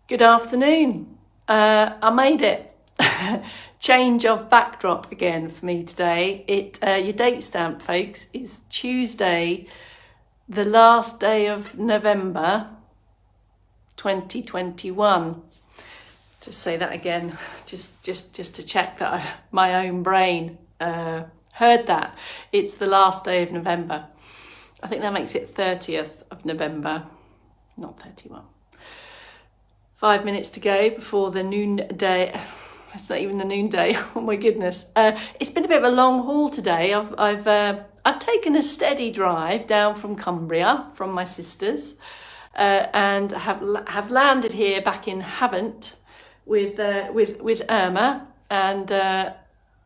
Good afternoon. I made it. Change of backdrop again for me today. Your date stamp, folks, is Tuesday, the last day of November 2021. Just say that again, just to check that my own brain heard that. It's the last day of November. I think that makes it 30th of November, not 31. 5 minutes to go before the noonday. It's not even the noonday. Oh my goodness! It's been a bit of a long haul today. I've taken a steady drive down from Cumbria from my sisters, and have landed here back in Havant with Irma and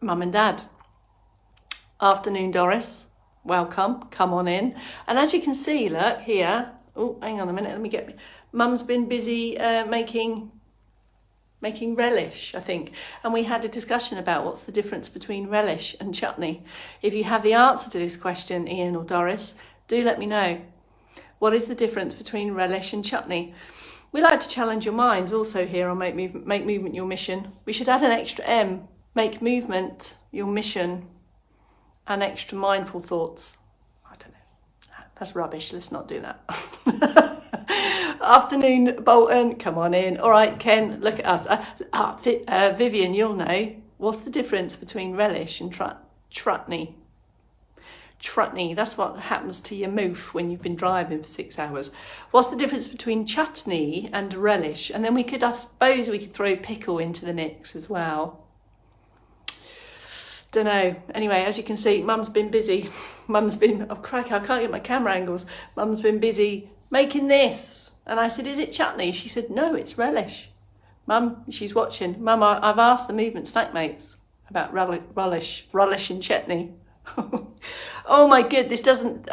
Mum and Dad. Afternoon, Doris. Welcome. Come on in. And as you can see, look here. Oh, hang on a minute. Let me get. Mum's been busy making relish, I think. And we had a discussion about what's the difference between relish and chutney. If you have the answer to this question, Ian or Doris, do let me know. What is the difference between relish and chutney? We like to challenge your minds also here on Make Movement Your Mission. We should add an extra M. Make movement your mission and extra mindful thoughts. I don't know. That's rubbish. Let's not do that. Afternoon, Bolton. Come on in. All right, Ken, look at us. Vivian, you'll know. What's the difference between relish and chutney? Chutney, that's what happens to your mouth when you've been driving for 6 hours. What's the difference between chutney and relish? And then I suppose we could throw pickle into the mix as well. Don't know. Anyway, as you can see, Mum's been busy. Oh crikey, I can't get my camera angles. Mum's been busy making this. And I said, is it chutney? She said, no, it's relish. Mum, she's watching. Mum, I've asked the movement snack mates about relish and chutney. Oh my good, this doesn't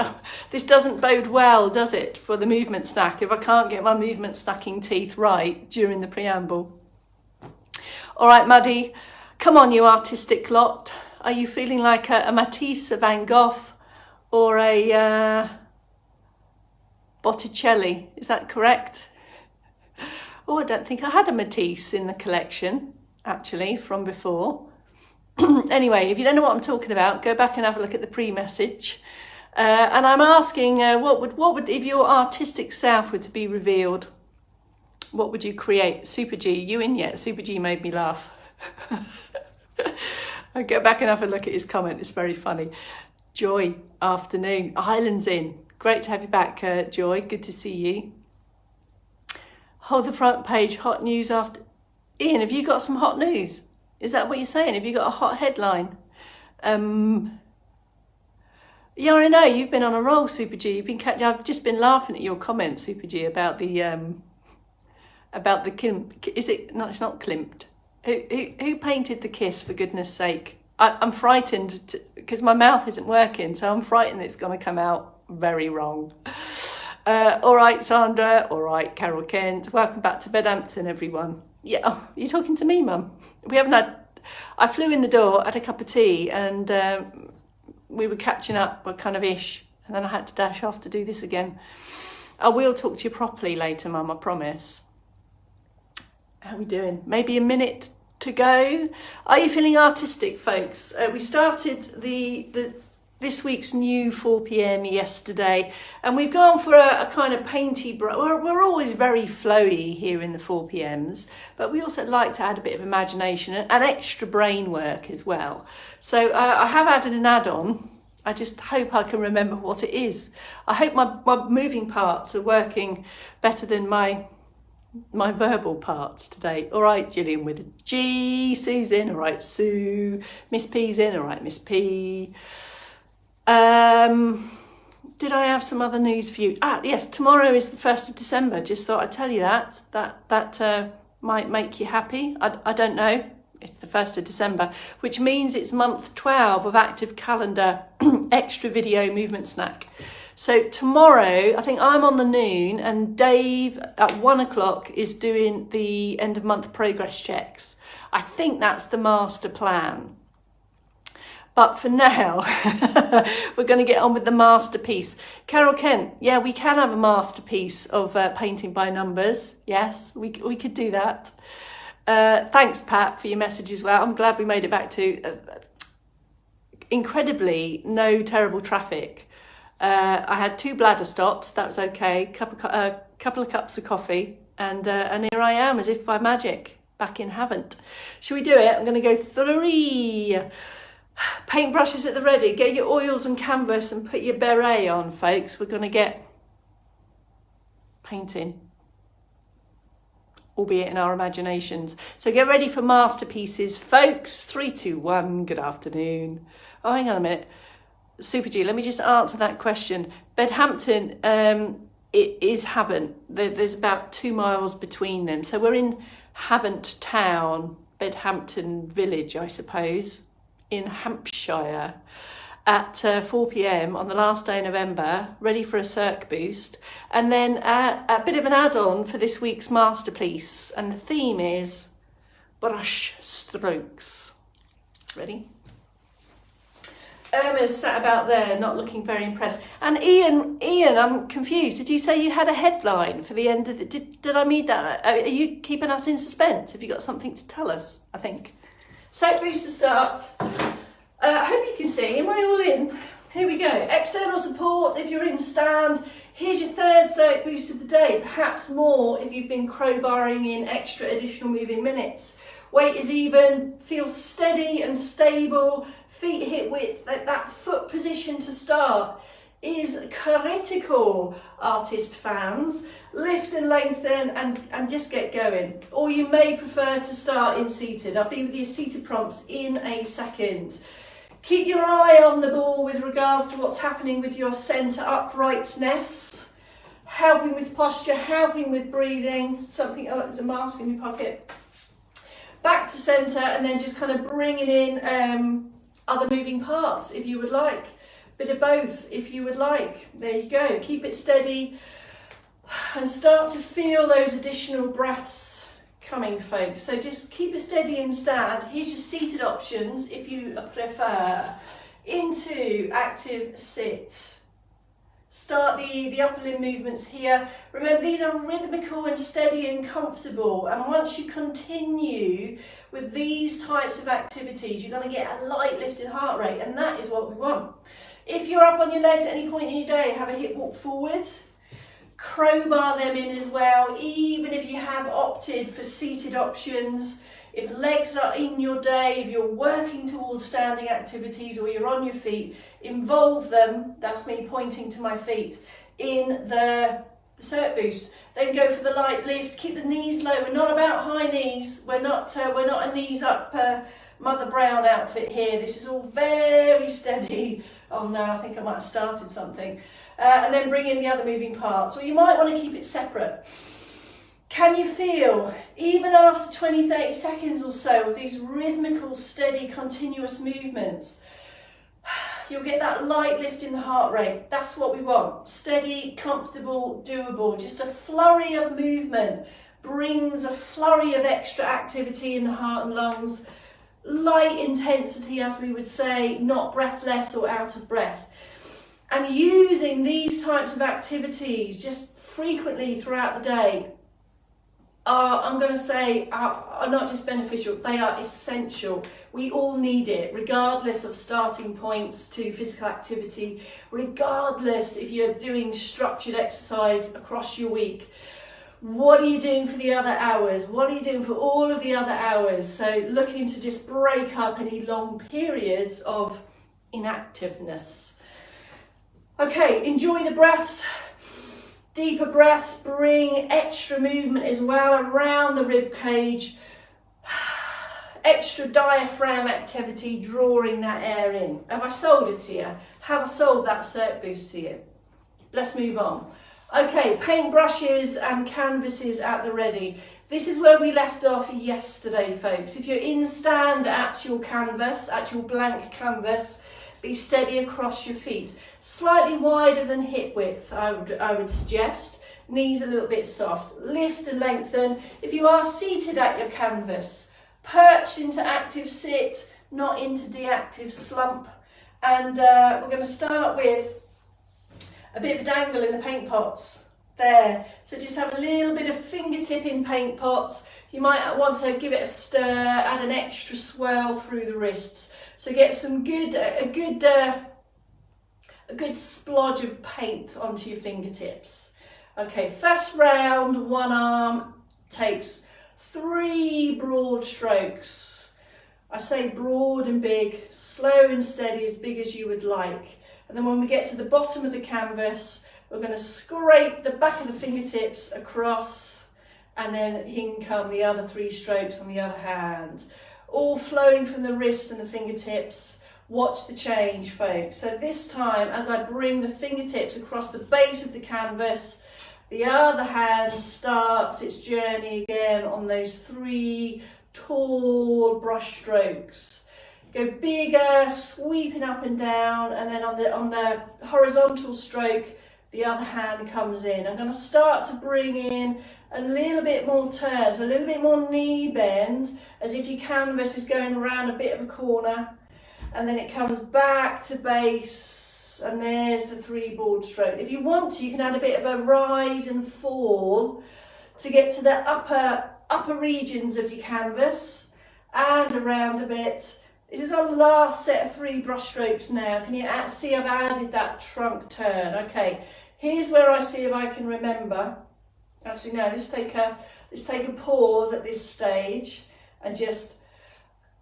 bode well, does it, for the movement snack if I can't get my movement snacking teeth right during the preamble. All right, Maddie, come on, you artistic lot. Are you feeling like a Matisse, a Van Gogh, or a Botticelli? Is that correct? Oh, I don't think I had a Matisse in the collection, actually, from before. Anyway, if you don't know what I'm talking about, go back and have a look at the pre-message. And I'm asking, what would, if your artistic self were to be revealed, what would you create? Super G, you in yet? Super G made me laugh. I'll go back and have a look at his comment. It's very funny. Joy, afternoon. Highland's in. Great to have you back, Joy. Good to see you. Hold the front page. Hot news after. Ian, have you got some hot news? Is that what you're saying? Have you got a hot headline? Yeah, I know. You've been on a roll, Super G. I've just been laughing at your comment, Super G, about the Klimt. Is it? No, it's not Klimt. Who painted the kiss, for goodness sake? I'm frightened because my mouth isn't working, so I'm frightened it's going to come out very wrong. All right, Sandra. All right, Carol Kent. Welcome back to Bedhampton, everyone. Yeah, oh, you're talking to me, Mum. I flew in the door, had a cup of tea, and we were catching up, we're kind of ish, and then I had to dash off to do this again. I will talk to you properly later, Mum, I promise. How are we doing? Maybe a minute to go. Are you feeling artistic, folks? We started this week's new 4 p.m. yesterday, and we've gone for a kind of painty. We're always very flowy here in the 4 p.m.s, but we also like to add a bit of imagination and extra brain work as well. So I have added an add-on. I just hope I can remember what it is. I hope my moving parts are working better than my verbal parts today. All right, Gillian with a G. Sue's in. All right, Sue. Miss P's in. All right, Miss P. Did I have some other news for you? Yes, tomorrow is the 1st of December. Just thought I'd tell you that. That might make you happy. I don't know. It's the 1st of December, which means it's month 12 of Active Calendar Extra Video Movement Snack. So tomorrow, I think I'm on the noon, and Dave at 1 o'clock is doing the end of month progress checks. I think that's the master plan. But for now, we're going to get on with the masterpiece. Carol Kent, yeah, we can have a masterpiece of painting by numbers. Yes, we could do that. Thanks, Pat, for your message as well. I'm glad we made it back to incredibly no terrible traffic. I had 2 bladder stops. That was okay. Couple of cups of coffee, and here I am, as if by magic, back in Havant. Shall we do it? I'm going to go 3. Paintbrushes at the ready. Get your oils and canvas and put your beret on, folks. We're going to get painting, albeit in our imaginations. So get ready for masterpieces, folks. 3, 2, 1. Good afternoon. Oh, hang on a minute. Super G, let me just answer that question. Bedhampton, it is Havant. There's about 2 miles between them. So we're in Havant town, Bedhampton village, I suppose, in Hampshire at 4 p.m. on the last day of November, ready for a circ boost. And then a bit of an add-on for this week's masterpiece. And the theme is brush strokes. Ready? Irma's sat about there not looking very impressed. And Ian, I'm confused. Did you say you had a headline for the end of the... Did I read that? Are you keeping us in suspense? Have you got something to tell us, I think? Soap boost to start. I hope you can see. Am I all in? Here we go. External support if you're in stand. Here's your 3rd soap boost of the day. Perhaps more if you've been crowbarring in extra additional moving minutes. Weight is even. Feel steady and stable. Feet hip width. That foot position to start is critical, artist fans. Lift and lengthen and just get going. Or you may prefer to start in seated. I'll be with your seated prompts in a second. Keep your eye on the ball with regards to what's happening with your centre uprightness. Helping with posture, helping with breathing. Something, oh, there's a mask in your pocket. Back to centre and then just kind of bringing in other moving parts if you would like. Bit of both if you would like. There you go. Keep it steady and start to feel those additional breaths coming, folks. So just keep it steady and stand. Here's your seated options if you prefer. Into active sit. Start the upper limb movements here. Remember, these are rhythmical and steady and comfortable. And once you continue with these types of activities, you're going to get a light lift in heart rate, and that is what we want. If you're up on your legs at any point in your day, have a hip walk forward. Crowbar them in as well, even if you have opted for seated options. If legs are in your day, if you're working towards standing activities or you're on your feet, involve them, that's me pointing to my feet, in the circ boost. Then go for the light lift, keep the knees low. We're not about high knees, we're not a knees up Mother Brown outfit here. This is all very steady. Oh no, I think I might have started something. And then bring in the other moving parts. Or you might want to keep it separate. Can you feel, even after 20-30 seconds or so of these rhythmical, steady, continuous movements, you'll get that light lift in the heart rate. That's what we want. Steady, comfortable, doable. Just a flurry of movement brings a flurry of extra activity in the heart and lungs. Light intensity, as we would say, not breathless or out of breath. And using these types of activities just frequently throughout the day I'm going to say, are not just beneficial, they are essential. We all need it, regardless of starting points to physical activity, regardless if you're doing structured exercise across your week. What are you doing for the other hours? What are you doing for all of the other hours? So looking to just break up any long periods of inactiveness. Okay, enjoy the breaths. Deeper breaths bring extra movement as well around the rib cage. Extra diaphragm activity, drawing that air in. Have I sold it to you? Have I sold that circ boost to you? Let's move on. Okay, paintbrushes and canvases at the ready. This is where we left off yesterday, folks. If you're in stand at your canvas, at your blank canvas, be steady across your feet. Slightly wider than hip width, I would suggest. Knees a little bit soft. Lift and lengthen. If you are seated at your canvas, perch into active sit. not into deactive slump. And we're going to start with a bit of a dangle in the paint pots there. So just have a little bit of fingertip in paint pots. You might want to give it a stir, add an extra swirl through the wrists. So get some a good splodge of paint onto your fingertips. Okay, first round, one arm takes 3 broad strokes. I say broad and big, slow and steady, as big as you would like. And then when we get to the bottom of the canvas, we're going to scrape the back of the fingertips across, and then in come the other 3 strokes on the other hand. All flowing from the wrist and the fingertips. Watch the change, folks. So this time, as I bring the fingertips across the base of the canvas, the other hand starts its journey again on those 3 tall brush strokes. Go bigger, sweeping up and down, and then on the horizontal stroke, the other hand comes in. I'm going to start to bring in a little bit more turns, a little bit more knee bend, as if your canvas is going around a bit of a corner, and then it comes back to base, and there's the 3 broad strokes. If you want to, you can add a bit of a rise and fall to get to the upper regions of your canvas, and around a bit. This is our last set of 3 brush strokes now. Can you see I've added that trunk turn? Okay, here's where I see if I can remember. Actually, no, let's take a pause at this stage and just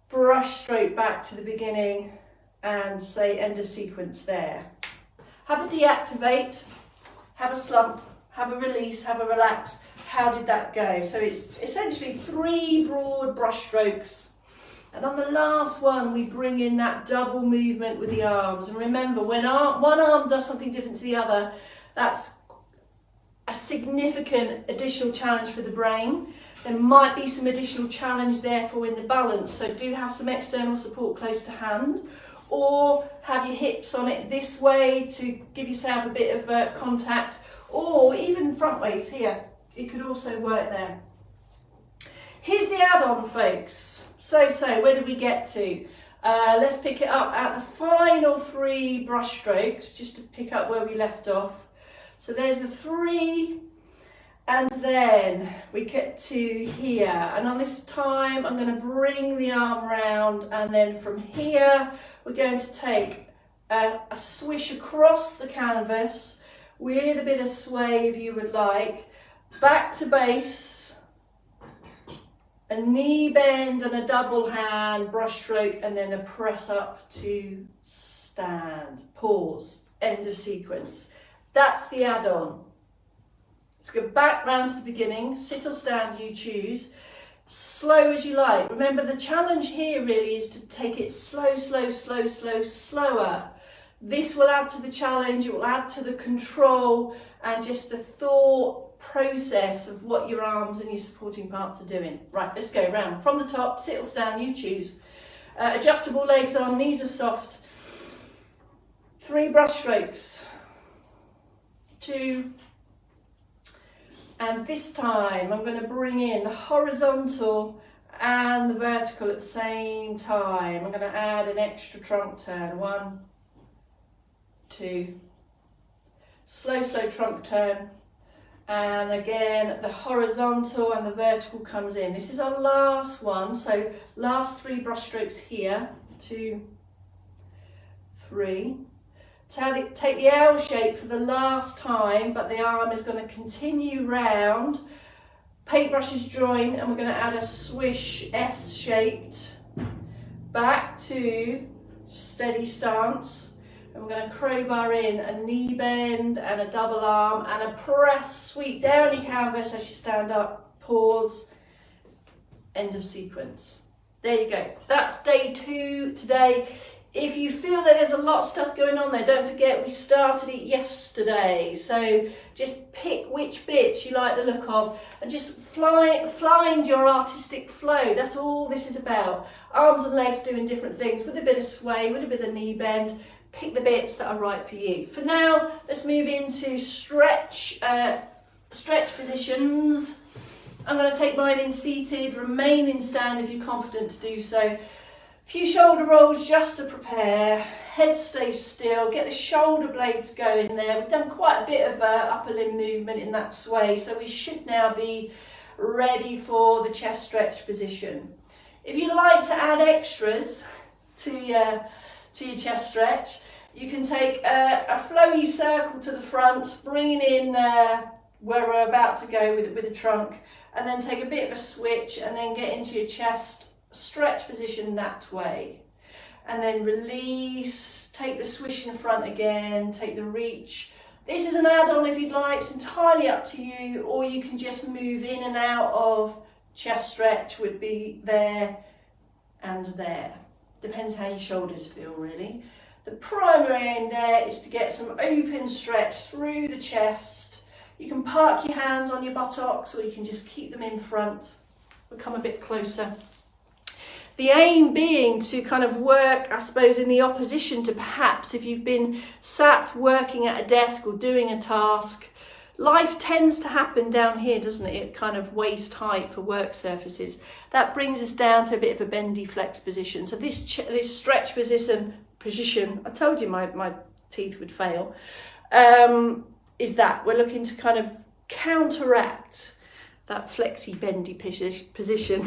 brush stroke back to the beginning and say end of sequence there. Have a deactivate, have a slump, have a release, have a relax. How did that go? So it's essentially 3 broad brush strokes. And on the last one, we bring in that double movement with the arms. And remember, when one arm does something different to the other, that's a significant additional challenge for the brain. There might be some additional challenge therefore in the balance, so do have some external support close to hand, or have your hips on it this way to give yourself a bit of contact, or even front weights here. It could also work there. Here's the add-on, folks. So where did we get to? Let's pick it up at the final 3 brush strokes, just to pick up where we left off. So there's the 3, and then we get to here. And on this time, I'm going to bring the arm round, and then from here, we're going to take a swish across the canvas with a bit of sway if you would like, back to base, a knee bend and a double hand brush stroke, and then a press up to stand, pause, end of sequence. That's the add-on. Let's go back round to the beginning, sit or stand, you choose, slow as you like. Remember, the challenge here really is to take it slow, slower. This will add to the challenge, it will add to the control and just the thought process of what your arms and your supporting parts are doing. Right, let's go round. From the top, sit or stand, you choose. Adjustable legs on, knees are soft. 3 brush strokes. 2, and this time I'm going to bring in the horizontal and the vertical at the same time. I'm going to add an extra trunk turn. 1, 2, slow trunk turn, and again the horizontal and the vertical comes in. This is our last one, so last 3 brush strokes here. 2, 3. Take the L shape for the last time, but the arm is going to continue round. Paintbrushes join, and we're going to add a swish S-shaped back to steady stance. And we're going to crowbar in a knee bend and a double arm and a press sweep down your canvas as you stand up. Pause, end of sequence. There you go. That's day 2 today. If you feel that there's a lot of stuff going on there, don't forget we started it yesterday. So just pick which bits you like the look of and just find your artistic flow. That's all this is about. Arms and legs doing different things with a bit of sway, with a bit of knee bend. Pick the bits that are right for you. For now, let's move into stretch positions. I'm going to take mine in seated, remain in stand if you're confident to do so. Few shoulder rolls just to prepare. Head stays still, get the shoulder blades going there. We've done quite a bit of upper limb movement in that sway, so we should now be ready for the chest stretch position. If you like to add extras to your chest stretch, you can take a flowy circle to the front, bringing in where we're about to go with the trunk, and then take a bit of a switch and then get into your chest stretch position that way. And then release, take the swish in the front again, take the reach. This is an add-on if you'd like, it's entirely up to you, or you can just move in and out of chest stretch, would be there and there. Depends how your shoulders feel really. The primary aim there is to get some open stretch through the chest. You can park your hands on your buttocks or you can just keep them in front. We'll come a bit closer. The aim being to kind of work, I suppose, in the opposition to perhaps if you've been sat working at a desk or doing a task. Life tends to happen down here, doesn't it? At kind of waist height for work surfaces. That brings us down to a bit of a bendy flex position. So this stretch position, I told you my teeth would fail, is that we're looking to kind of counteract that flexy bendy position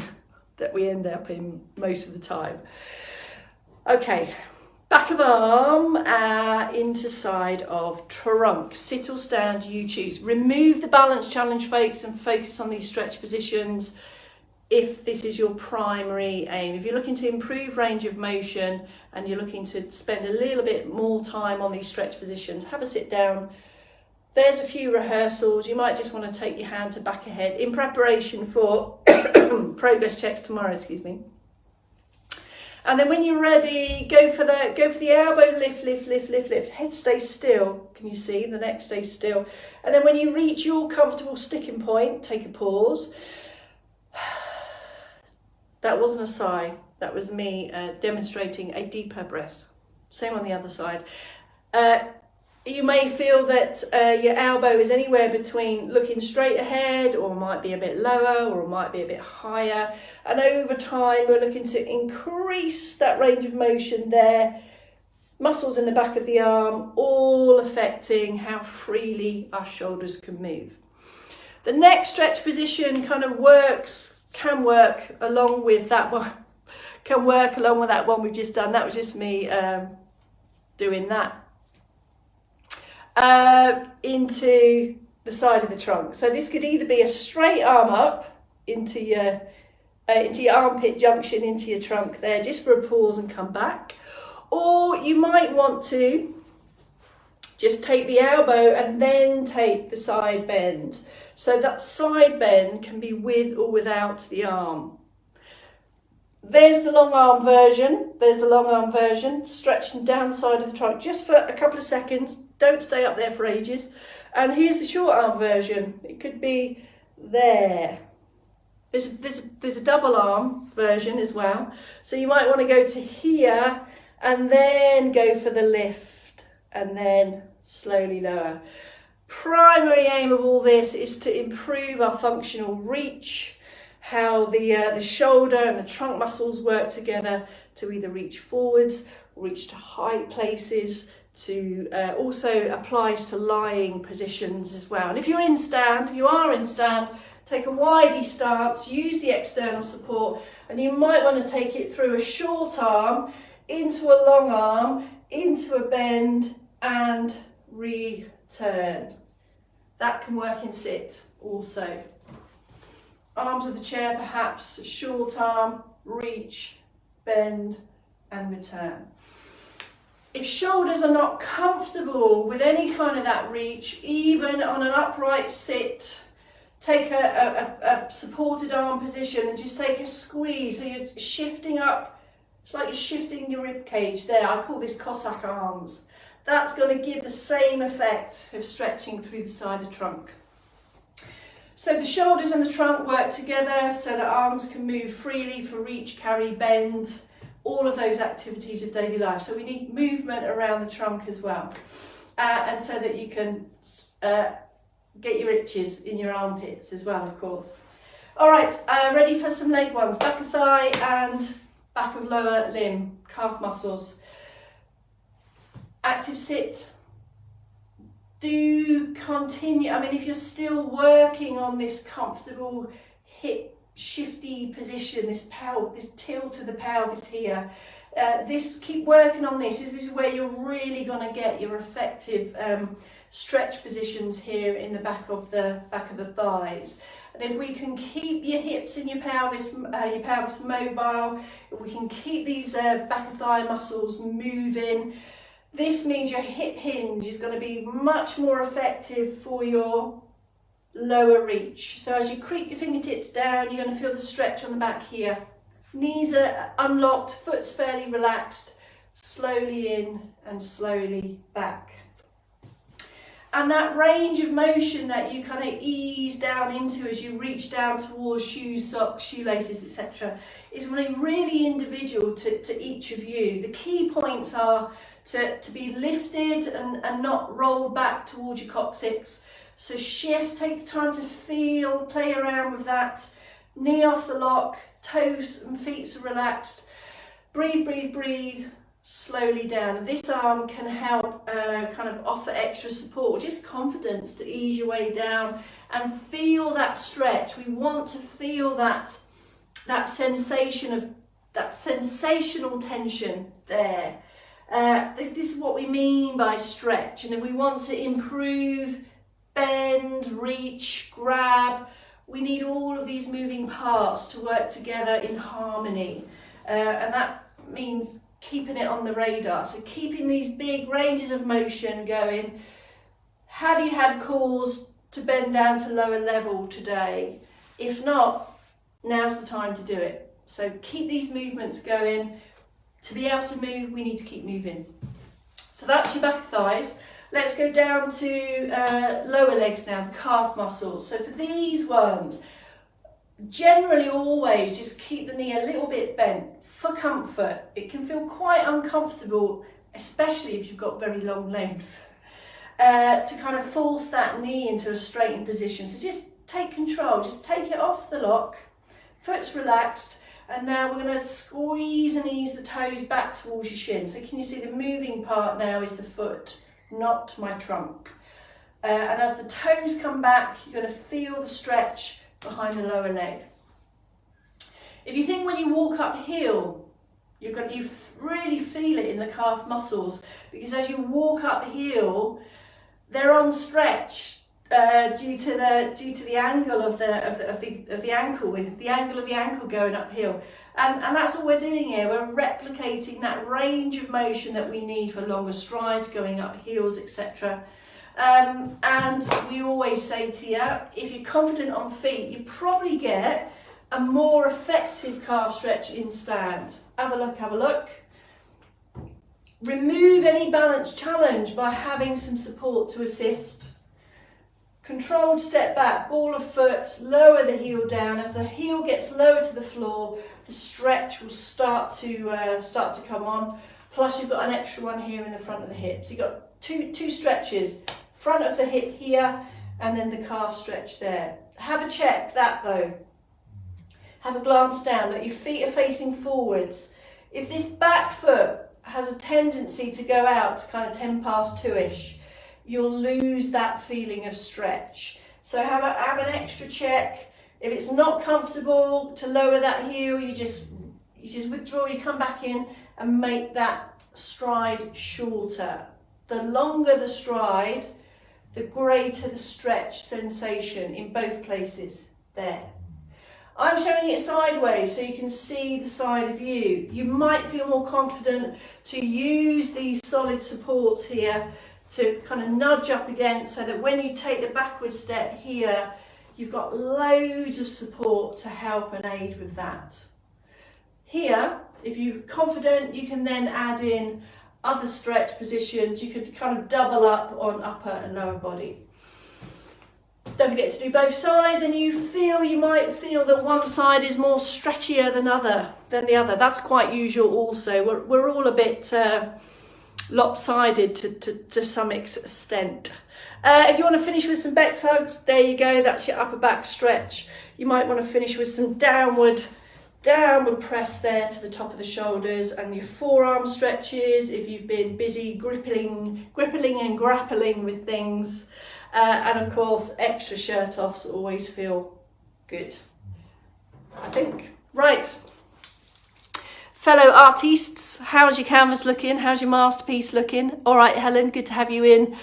that we end up in most of the time. Okay, back of arm into side of trunk. Sit or stand, you choose. Remove the balance challenge, folks, and focus on these stretch positions if this is your primary aim. If you're looking to improve range of motion and you're looking to spend a little bit more time on these stretch positions, have a sit down. There's a few rehearsals. You might just want to take your hand to back ahead in preparation for progress checks tomorrow, excuse me. And then when you're ready, go for the elbow lift. Head stays still. Can you see? The neck stays still. And then when you reach your comfortable sticking point, take a pause. That wasn't a sigh. That was me demonstrating a deeper breath. Same on the other side. You may feel that your elbow is anywhere between looking straight ahead, or might be a bit lower, or might be a bit higher. And over time, we're looking to increase that range of motion there. Muscles in the back of the arm, all affecting how freely our shoulders can move. The neck stretch position kind of can work along with that one. Can work along with that one we've just done. That was just me doing that. Into the side of the trunk. So this could either be a straight arm up into your armpit junction, into your trunk there, just for a pause and come back. Or you might want to just take the elbow and then take the side bend. So that side bend can be with or without the arm. There's the long arm version. Stretching down the side of the trunk just for a couple of seconds. Don't stay up there for ages. And here's the short arm version. It could be there. There's a double arm version as well. So you might want to go to here and then go for the lift and then slowly lower. Primary aim of all this is to improve our functional reach, how the shoulder and the trunk muscles work together to either reach forwards, reach to high places, to also applies to lying positions as well. And if you are in stand, take a widey stance, use the external support, and you might want to take it through a short arm, into a long arm, into a bend, and return. That can work in sit also. Arms of the chair perhaps, short arm, reach, bend, and return. If shoulders are not comfortable with any kind of that reach, even on an upright sit, take a supported arm position and just take a squeeze. So you're shifting up, it's like you're shifting your rib cage there. I call this Cossack Arms. That's going to give the same effect of stretching through the side of trunk. So the shoulders and the trunk work together so that arms can move freely for reach, carry, bend, all of those activities of daily life. So we need movement around the trunk as well. And so that you can get your itches in your armpits as well, of course. All right, ready for some leg ones. Back of thigh and back of lower limb, calf muscles. Active sit. Do continue, I mean, if you're still working on this comfortable hip shifty position, this tilt to the pelvis here, keep working on this. This is where you're really going to get your effective stretch positions here in the back of the thighs. And if we can keep your hips and your pelvis mobile, if we can keep these back of thigh muscles moving, this means your hip hinge is going to be much more effective for your lower reach. So as you creep your fingertips down, you're going to feel the stretch on the back here. Knees are unlocked, foot's fairly relaxed, slowly in and slowly back. And that range of motion that you kind of ease down into as you reach down towards shoes, socks, shoelaces, etc. is really individual to each of you. The key points are to be lifted and not rolled back towards your coccyx. So shift, take the time to feel, play around with that. Knee off the lock, toes and feet are relaxed. Breathe, breathe, breathe, slowly down. And this arm can help kind of offer extra support, just confidence to ease your way down and feel that stretch. We want to feel that sensation of that sensational tension there. This is what we mean by stretch. And if we want to improve, bend, reach, grab, we need all of these moving parts to work together in harmony. And that means keeping it on the radar. So keeping these big ranges of motion going. Have you had cause to bend down to lower level today? If not, now's the time to do it. So keep these movements going. To be able to move, we need to keep moving. So that's your back of thighs. Let's go down to lower legs now, the calf muscles. So for these ones, generally always just keep the knee a little bit bent for comfort. It can feel quite uncomfortable, especially if you've got very long legs, to kind of force that knee into a straightened position. So just take control, just take it off the lock, foot's relaxed. And now we're going to squeeze and ease the toes back towards your shin. So can you see the moving part now is the foot, not my trunk. And as the toes come back, you're going to feel the stretch behind the lower leg. If you think when you walk uphill, you really feel it in the calf muscles, because as you walk uphill, they're on stretch. Due to the angle of the ankle, with the angle of the ankle going uphill, and that's what we're doing here. We're replicating that range of motion that we need for longer strides, going up hills, etc. And we always say to you, if you're confident on feet, you probably get a more effective calf stretch in stand. Have a look, have a look. Remove any balance challenge by having some support to assist. Controlled step back, ball of foot, lower the heel down. As the heel gets lower to the floor, the stretch will start to come on. Plus you've got an extra one here in the front of the hip. So you've got two stretches, front of the hip here, and then the calf stretch there. Have a check that though. Have a glance down that your feet are facing forwards. If this back foot has a tendency to go out to kind of 10 past 2-ish, you'll lose that feeling of stretch. So have an extra check. If it's not comfortable to lower that heel, you just withdraw, you come back in and make that stride shorter. The longer the stride, the greater the stretch sensation in both places there. I'm showing it sideways so you can see the side of you. You might feel more confident to use these solid supports here to kind of nudge up against, so that when you take the backward step here, you've got loads of support to help and aid with that. Here, if you're confident, you can then add in other stretch positions. You could kind of double up on upper and lower body. Don't forget to do both sides, and you might feel that one side is more stretchier than the other. That's quite usual also. We're all a bit lopsided to some extent. If you want to finish with some back tugs, there you go, that's your upper back stretch. You might want to finish with some downward downward press there to the top of the shoulders, and your forearm stretches if you've been busy gripping and grappling with things. And of course, extra shirt offs always feel good, I think. Right. Fellow artists, how's your canvas looking? How's your masterpiece looking? All right, Helen, good to have you in.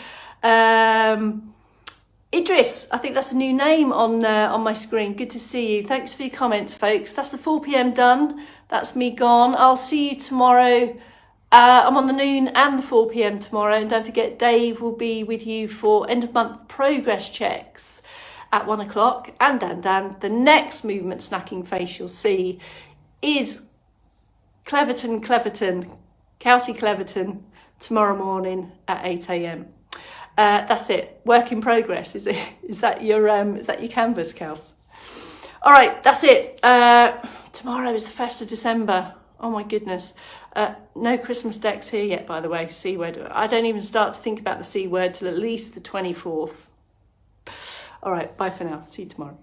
Idris, I think that's a new name on my screen. Good to see you. Thanks for your comments, folks. That's the 4 p.m. done. That's me gone. I'll see you tomorrow. I'm on the noon and the 4 p.m. tomorrow. And don't forget, Dave will be with you for end of month progress checks at 1 o'clock. And Dan, the next movement snacking face you'll see is Cleverton, Kelsey Cleverton, tomorrow morning at 8 a.m. That's it. Work in progress. Is it? Is that your canvas, Kels? All right, that's it. Tomorrow is the 1st of December. Oh my goodness. No Christmas decks here yet, by the way. C word. I don't even start to think about the C word till at least the 24th. All right, bye for now. See you tomorrow.